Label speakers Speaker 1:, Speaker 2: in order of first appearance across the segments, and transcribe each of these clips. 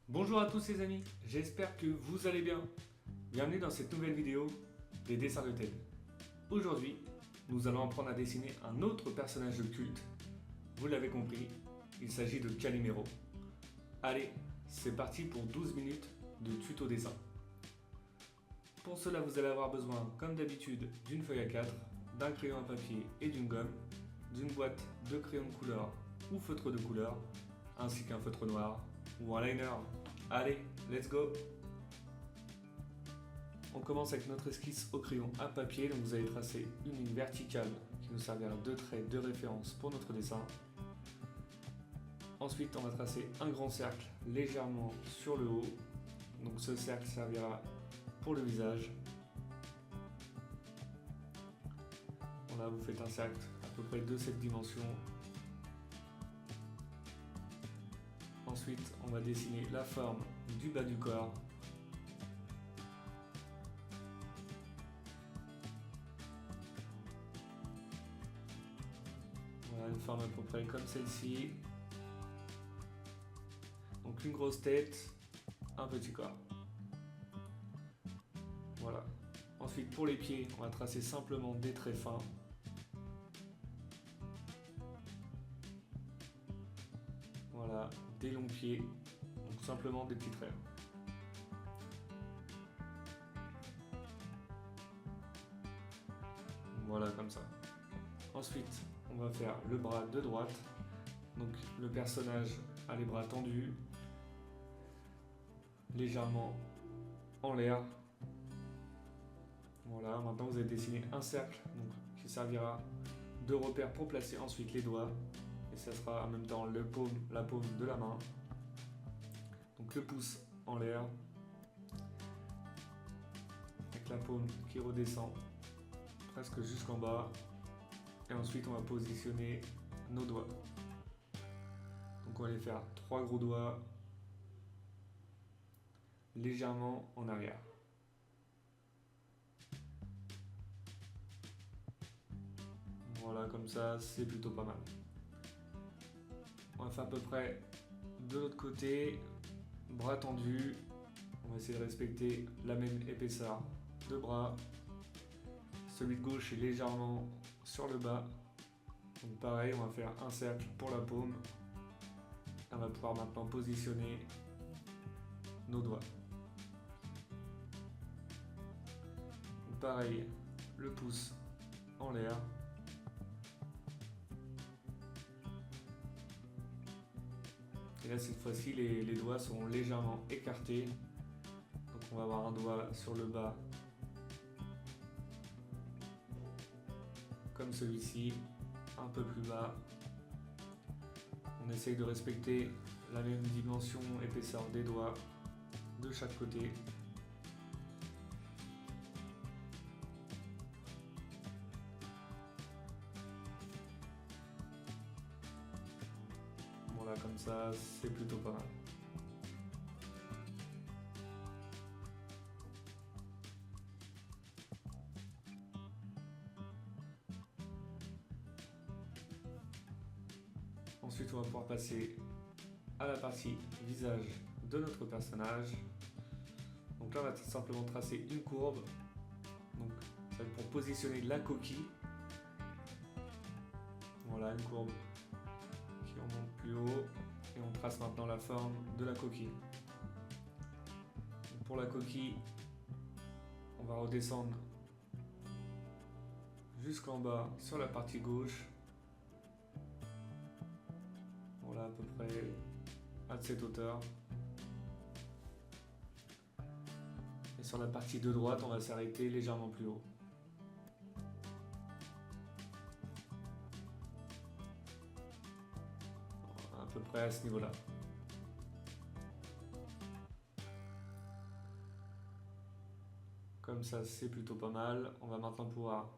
Speaker 1: Bonjour à tous les amis, j'espère que vous allez bien. Bienvenue dans cette nouvelle vidéo des dessins de Ted. Aujourd'hui, nous allons apprendre à dessiner un autre personnage de culte. Vous l'avez compris, il s'agit de Calimero. Allez, c'est parti pour 12 minutes de tuto dessin. Pour cela, vous allez avoir besoin, comme d'habitude, d'une feuille A4, d'un crayon à papier et d'une gomme, d'une boîte de crayons de couleur ou feutre de couleur, ainsi qu'un feutre noir ou un liner. Allez, let's go! On commence avec notre esquisse au crayon à papier, donc vous allez tracer une ligne verticale qui nous servira de trait de référence pour notre dessin. Ensuite, on va tracer un grand cercle légèrement sur le haut, donc ce cercle servira pour le visage. Voilà, vous faites un cercle à peu près de cette dimension. Ensuite, on va dessiner la forme du bas du corps. Voilà, une forme à peu près comme celle-ci. Donc une grosse tête, un petit corps. Voilà. Ensuite, pour les pieds, on va tracer simplement des traits fins. Voilà, des longs pieds, donc simplement des petits traits. Voilà, comme ça. Ensuite, on va faire le bras de droite. Donc le personnage a les bras tendus, légèrement en l'air. Voilà, maintenant vous allez dessiner un cercle donc, qui servira de repère pour placer ensuite les doigts. Et ça sera en même temps la paume de la main. Donc le pouce en l'air, avec la paume qui redescend presque jusqu'en bas. Et ensuite on va positionner nos doigts. Donc on va les faire 3 gros doigts légèrement en arrière. Voilà, comme ça c'est plutôt pas mal. On va faire à peu près de l'autre côté, bras tendus. On va essayer de respecter la même épaisseur de bras. Celui de gauche est légèrement sur le bas. Donc pareil, on va faire un cercle pour la paume. On va pouvoir maintenant positionner nos doigts. Donc pareil, le pouce en l'air. Et là, cette fois-ci, les doigts sont légèrement écartés. Donc on va avoir un doigt sur le bas, comme celui-ci, un peu plus bas. On essaye de respecter la même dimension, épaisseur des doigts de chaque côté. Voilà, comme ça, c'est plutôt pas mal. Ensuite, on va pouvoir passer à la partie visage de notre personnage. Donc là, on va simplement tracer une courbe. Donc, ça va être pour positionner la coquille. Voilà, une courbe qui remonte plus haut. Et on trace maintenant la forme de la coquille. Donc pour la coquille, on va redescendre jusqu'en bas sur la partie gauche. Voilà, à peu près à cette hauteur. Et sur la partie de droite, on va s'arrêter légèrement plus haut. Voilà, à peu près à ce niveau-là. Comme ça, c'est plutôt pas mal. On va maintenant pouvoir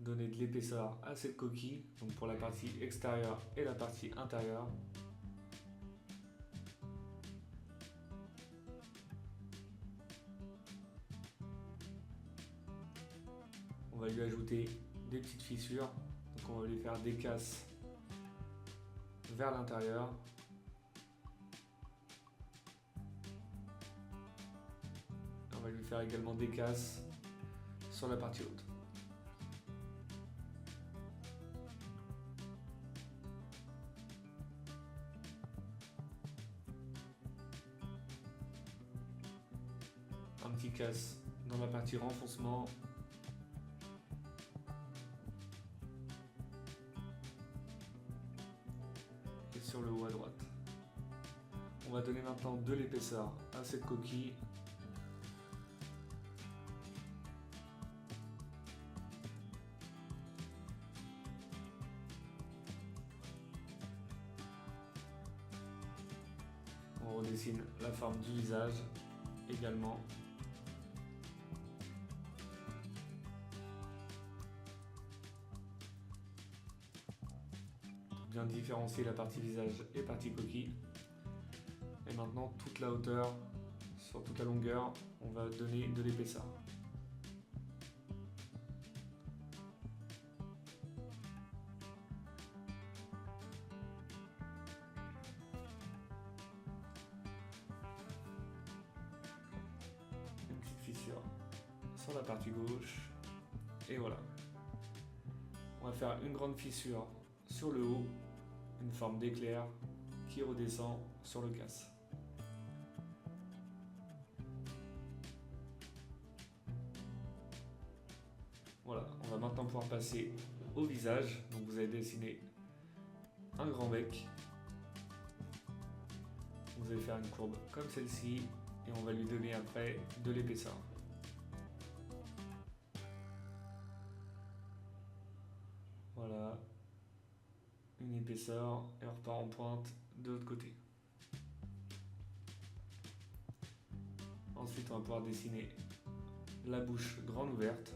Speaker 1: donner de l'épaisseur à cette coquille, donc pour la partie extérieure et la partie intérieure. On va lui ajouter des petites fissures, donc on va lui faire des casses vers l'intérieur. va lui faire également des cases sur la partie haute. Un petit casse dans la partie renfoncement. Et sur le haut à droite. On va donner maintenant de l'épaisseur à cette coquille. On redessine la forme du visage également. Bien différencier la partie visage et partie coquille. Et maintenant, toute la hauteur, sur toute la longueur, on va donner de l'épaisseur. Une petite fissure sur la partie gauche. Et voilà. On va faire une grande fissure sur le haut, une forme d'éclair qui redescend sur le casse. Voilà, on va maintenant pouvoir passer au visage. Donc vous allez dessiner un grand bec. Vous allez faire une courbe comme celle-ci et on va lui donner après de l'épaisseur. Voilà, une épaisseur et on repart en pointe de l'autre côté. Ensuite, on va pouvoir dessiner la bouche grande ouverte.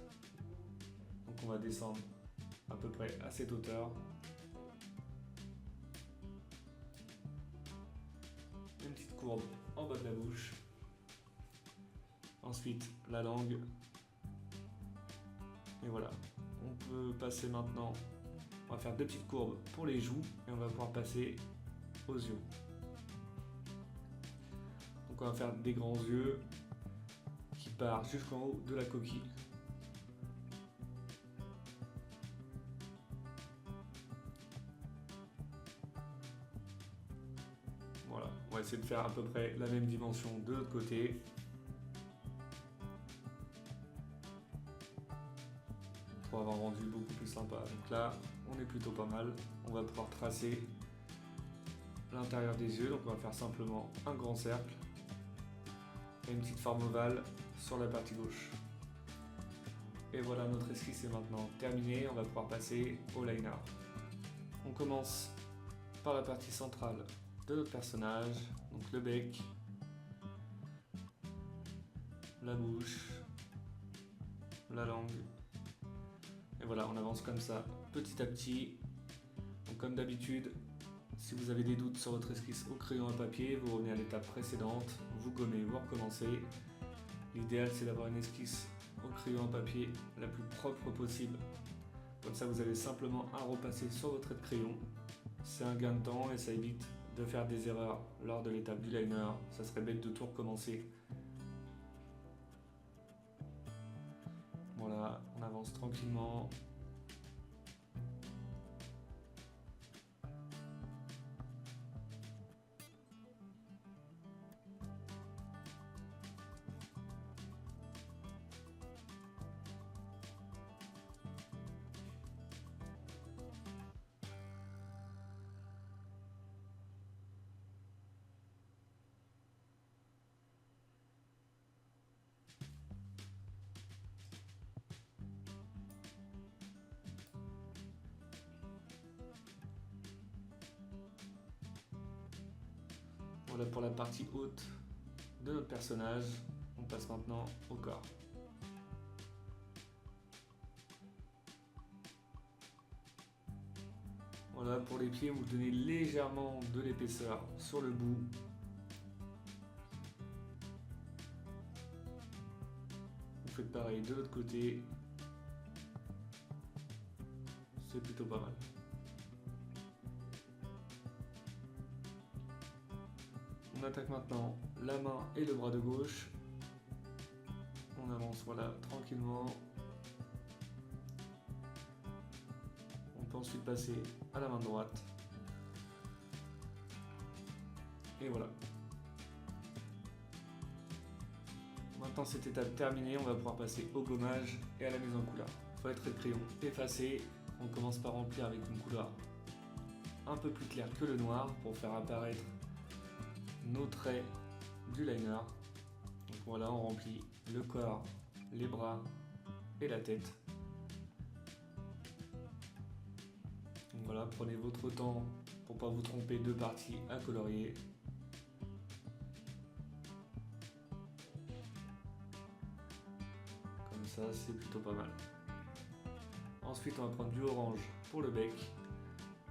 Speaker 1: Donc on va descendre à peu près à cette hauteur. Une petite courbe en bas de la bouche. Ensuite, la langue. Et voilà. On peut passer maintenant, on va faire deux petites courbes pour les joues et on va pouvoir passer aux yeux. Donc on va faire des grands yeux qui partent jusqu'en haut de la coquille. Voilà, on va essayer de faire à peu près la même dimension de l'autre côté. Pour avoir rendu beaucoup plus sympa. Donc là, on est plutôt pas mal. On va pouvoir tracer l'intérieur des yeux. Donc on va faire simplement un grand cercle et une petite forme ovale sur la partie gauche. Et voilà, notre esquisse est maintenant terminée. On va pouvoir passer au liner. On commence par la partie centrale de notre personnage, donc le bec, la bouche, la langue. Et voilà, on avance comme ça, petit à petit. Donc comme d'habitude, si vous avez des doutes sur votre esquisse au crayon à papier, vous revenez à l'étape précédente, vous gommez, vous recommencez. L'idéal, c'est d'avoir une esquisse au crayon à papier la plus propre possible. Comme ça, vous avez simplement à repasser sur votre trait de crayon. C'est un gain de temps et ça évite de faire des erreurs lors de l'étape du liner. Ça serait bête de tout recommencer. Voilà, on avance tranquillement. Voilà pour la partie haute de notre personnage. On passe maintenant au corps. Voilà, pour les pieds, vous donnez légèrement de l'épaisseur sur le bout. Vous faites pareil de l'autre côté. C'est plutôt pas mal. On attaque maintenant la main et le bras de gauche. On avance, voilà, tranquillement. On peut ensuite passer à la main droite. Et voilà. Maintenant cette étape terminée, on va pouvoir passer au gommage et à la mise en couleur. Feutre et crayon effacé. On commence par remplir avec une couleur un peu plus claire que le noir pour faire apparaître nos traits du liner. Donc voilà, on remplit le corps, les bras et la tête. Donc voilà, prenez votre temps pour ne pas vous tromper de parties à colorier. Comme ça, c'est plutôt pas mal. Ensuite, on va prendre du orange pour le bec,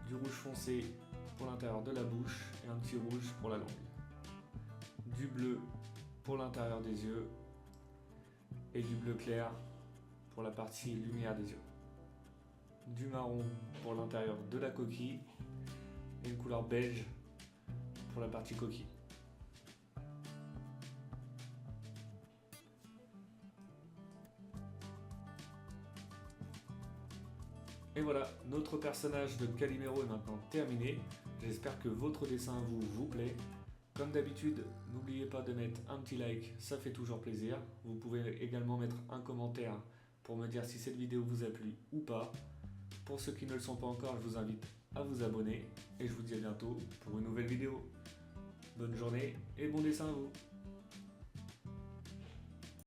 Speaker 1: du rouge foncé pour l'intérieur de la bouche et un petit rouge pour la langue. Du bleu pour l'intérieur des yeux et du bleu clair pour la partie lumière des yeux. Du marron pour l'intérieur de la coquille et une couleur beige pour la partie coquille. Et voilà, notre personnage de Calimero est maintenant terminé. J'espère que votre dessin vous plaît. Comme d'habitude, n'oubliez pas de mettre un petit like, ça fait toujours plaisir. Vous pouvez également mettre un commentaire pour me dire si cette vidéo vous a plu ou pas. Pour ceux qui ne le sont pas encore, je vous invite à vous abonner et je vous dis à bientôt pour une nouvelle vidéo. Bonne journée et bon dessin à vous!